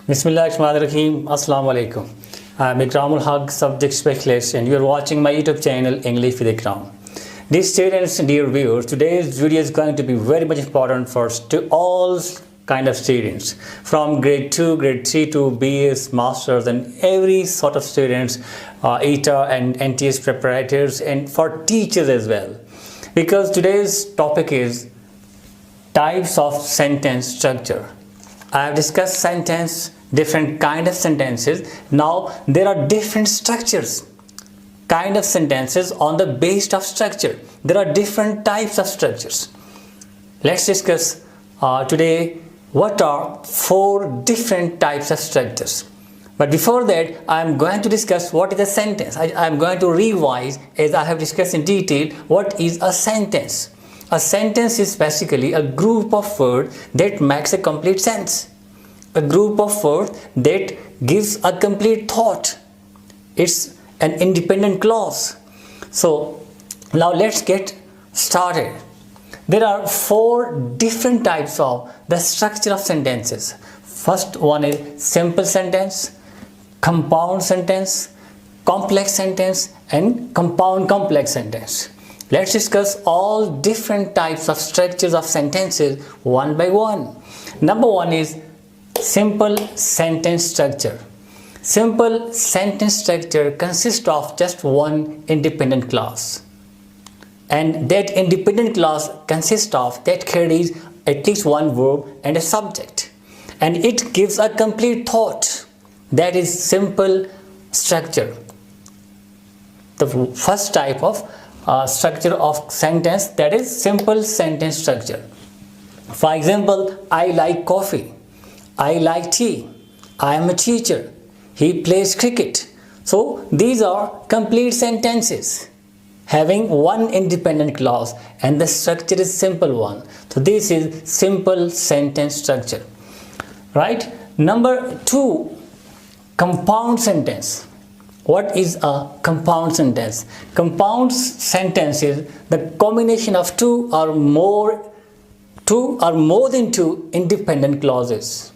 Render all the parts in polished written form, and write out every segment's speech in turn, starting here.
Bismillahirrahmanirrahim. Assalamu alaikum. I'm Ikram subject specialist and you're watching my YouTube channel English with Ikram. Dear students and dear viewers, today's video is going to be very much important for all kind of students from grade 2, grade 3 to BS, Masters and every sort of students, ETA and NTS preparators and for teachers as well. Because today's topic is types of sentence structure. I have discussed sentence, different kind of sentences. Now there are different structures, kind of sentences on the basis of structure. There are different types of structures. Let's discuss today what are 4 different types of structures. But before that, I am going to discuss what is a sentence. I am going to revise as I have discussed in detail what is a sentence. A sentence is basically a group of words that makes a complete sense. A group of words that gives a complete thought. It's an independent clause. So now let's get started. There are 4 different types of the structure of sentences. First one is simple sentence, compound sentence, complex sentence and compound complex sentence. Let's discuss all different types of structures of sentences one by one. Number 1 is simple sentence structure. Simple sentence structure consists of just one independent clause. And that independent clause consists of that carries at least one verb and a subject. And it gives a complete thought. That is simple structure. The first type of structure of sentence, that is simple sentence structure. For example, I like coffee, I like tea, I am a teacher, he plays cricket. So these are complete sentences having one independent clause and the structure is simple one. So this is simple sentence structure, right? Number 2, compound sentence. What is a compound sentence? Compound sentence is the combination of two or more than two independent clauses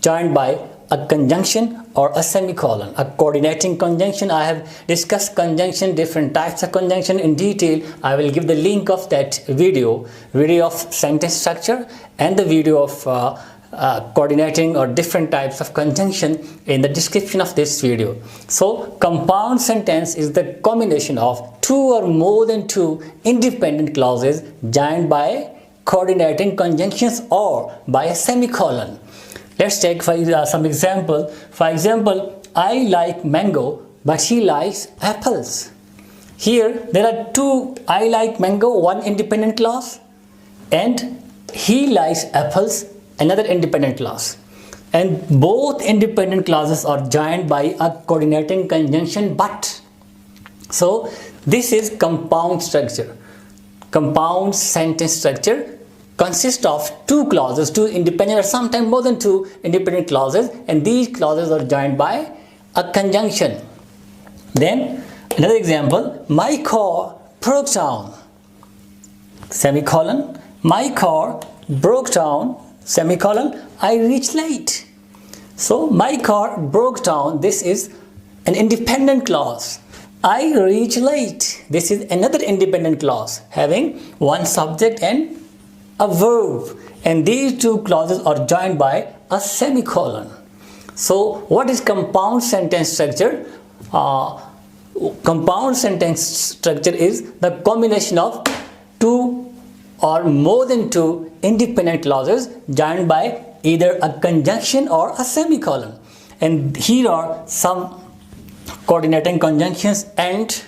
joined by a conjunction or a semicolon. A coordinating conjunction. I have discussed conjunction, different types of conjunction in detail. I will give the link of that video of sentence structure and the video of coordinating or different types of conjunction in the description of this video. So compound sentence is the combination of 2 or more than 2 independent clauses joined by coordinating conjunctions or by a semicolon. Let's take some example. For example, I like mango but he likes apples. Here there are 2 I like mango, one independent clause, and he likes apples, another independent clause, and both independent clauses are joined by a coordinating conjunction but. So this is compound structure. Compound sentence structure consists of 2 clauses, 2 independent or sometimes more than 2 independent clauses, and these clauses are joined by a conjunction. Then another example, my car broke down, semicolon, my car broke down, semicolon, I reached late. So my car broke down, this is an independent clause. I reach late, this is another independent clause having one subject and a verb, and these 2 clauses are joined by a semicolon. So what is compound sentence structure? Compound sentence structure is the combination of 2 or more than 2 independent clauses joined by either a conjunction or a semicolon. And here are some coordinating conjunctions: and,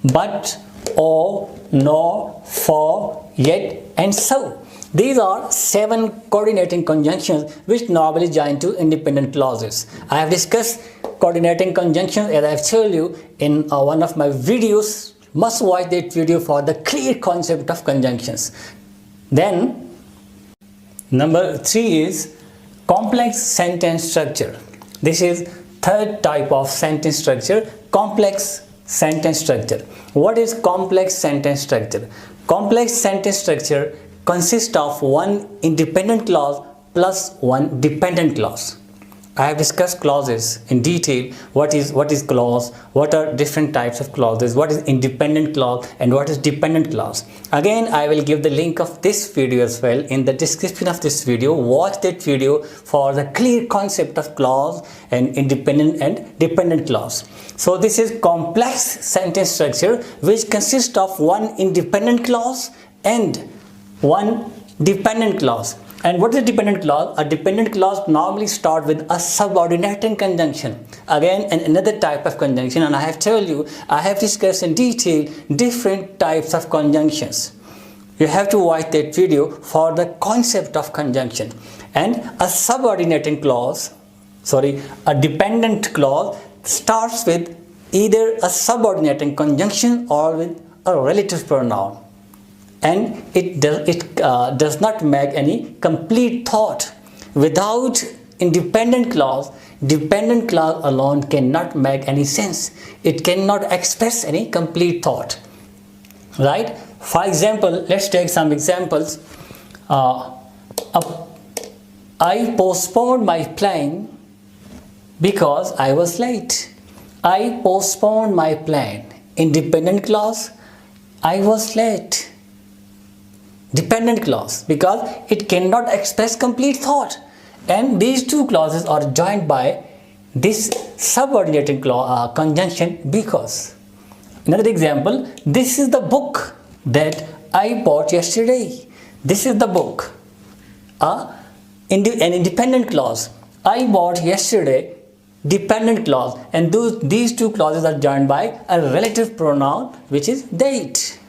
but, or, nor, for, yet and so. These are 7 coordinating conjunctions which normally join to independent clauses. I have discussed coordinating conjunctions as I have told you in one of my videos. Must watch that video for the clear concept of conjunctions. Then number 3 is complex sentence structure. This is third type of sentence structure, complex sentence structure. What is complex sentence structure? Complex sentence structure consists of one independent clause plus one dependent clause. I have discussed clauses in detail. What is clause, what are different types of clauses, what is independent clause and what is dependent clause. Again, I will give the link of this video as well in the description of this video. Watch that video for the clear concept of clause and independent and dependent clause. So this is complex sentence structure which consists of one independent clause and one dependent clause. And what is a dependent clause? A dependent clause normally starts with a subordinating conjunction. Again, another type of conjunction, and I have told you, I have discussed in detail different types of conjunctions. You have to watch that video for the concept of conjunction. And a subordinating clause, a dependent clause starts with either a subordinating conjunction or with a relative pronoun. And it does not make any complete thought. Without independent clause, dependent clause alone cannot make any sense. It cannot express any complete thought, right? For example, let's take some examples. I postponed my plane because I was late. I postponed my plane. Independent clause, I was late. Dependent clause, because it cannot express complete thought, and these two clauses are joined by this subordinating conjunction because. Another example, this is the book that I bought yesterday. This is the book. An independent clause, I bought yesterday. Dependent clause, and these two clauses are joined by a relative pronoun which is date.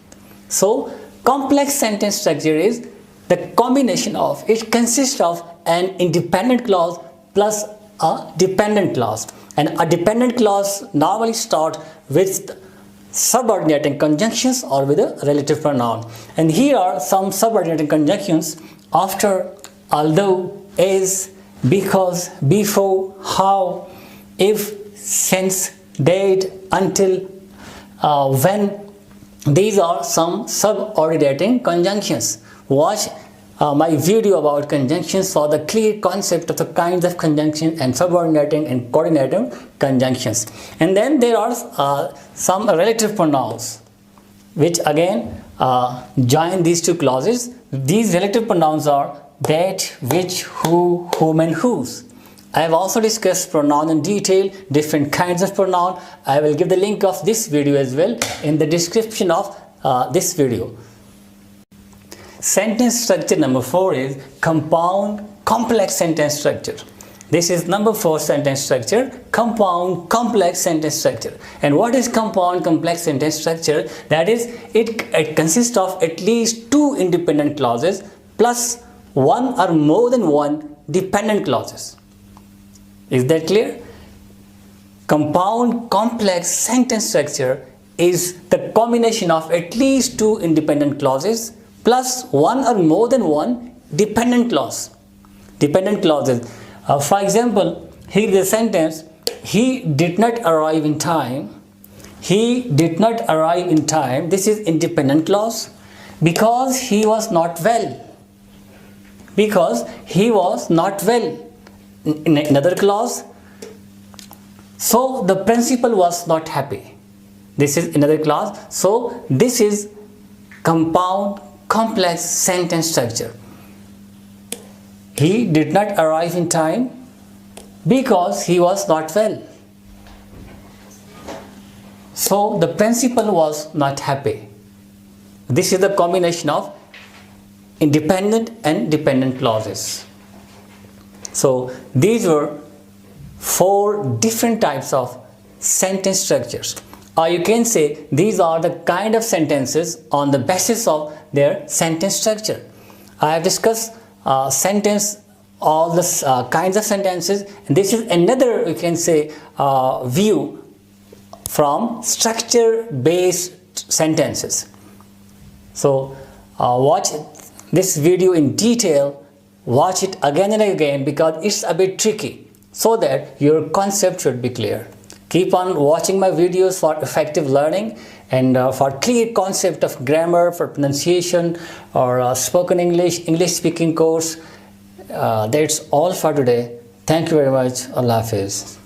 So complex sentence structure is the combination of, it consists of an independent clause plus a dependent clause, and a dependent clause normally starts with subordinating conjunctions or with a relative pronoun. And here are some subordinating conjunctions after, although, as, because, before, how, if, since, date, until, when. These are some subordinating conjunctions. Watch my video about conjunctions for the clear concept of the kinds of conjunction and subordinating and coordinating conjunctions. And then there are some relative pronouns which again join these two clauses. These relative pronouns are that, which, who, whom and whose. I have also discussed pronoun in detail, different kinds of pronoun. I will give the link of this video as well in the description of this video. Sentence structure number 4 is compound complex sentence structure. This is number 4 sentence structure, compound complex sentence structure. And what is compound complex sentence structure? That is, it consists of at least 2 independent clauses plus one or more than one dependent clauses. Is that clear? Compound complex sentence structure is the combination of at least 2 independent clauses plus one or more than one dependent clause. Dependent clauses. For example, here is the sentence, he did not arrive in time. He did not arrive in time. This is independent clause because he was not well. Because he was not well. In another clause, so the principal was not happy. This is another clause. So this is compound complex sentence structure. He did not arrive in time because he was not well. So the principal was not happy. This is the combination of independent and dependent clauses. So these were 4 different types of sentence structures, or you can say these are the kind of sentences on the basis of their sentence structure. I have discussed all the kinds of sentences, and this is another, you can say, view from structure based sentences. So watch this video in detail. Watch it again and again because it's a bit tricky, so that your concept should be clear. Keep on watching my videos for effective learning and for clear concept of grammar, for pronunciation or spoken English speaking course. That's all for today. Thank you very much. Allah Hafiz.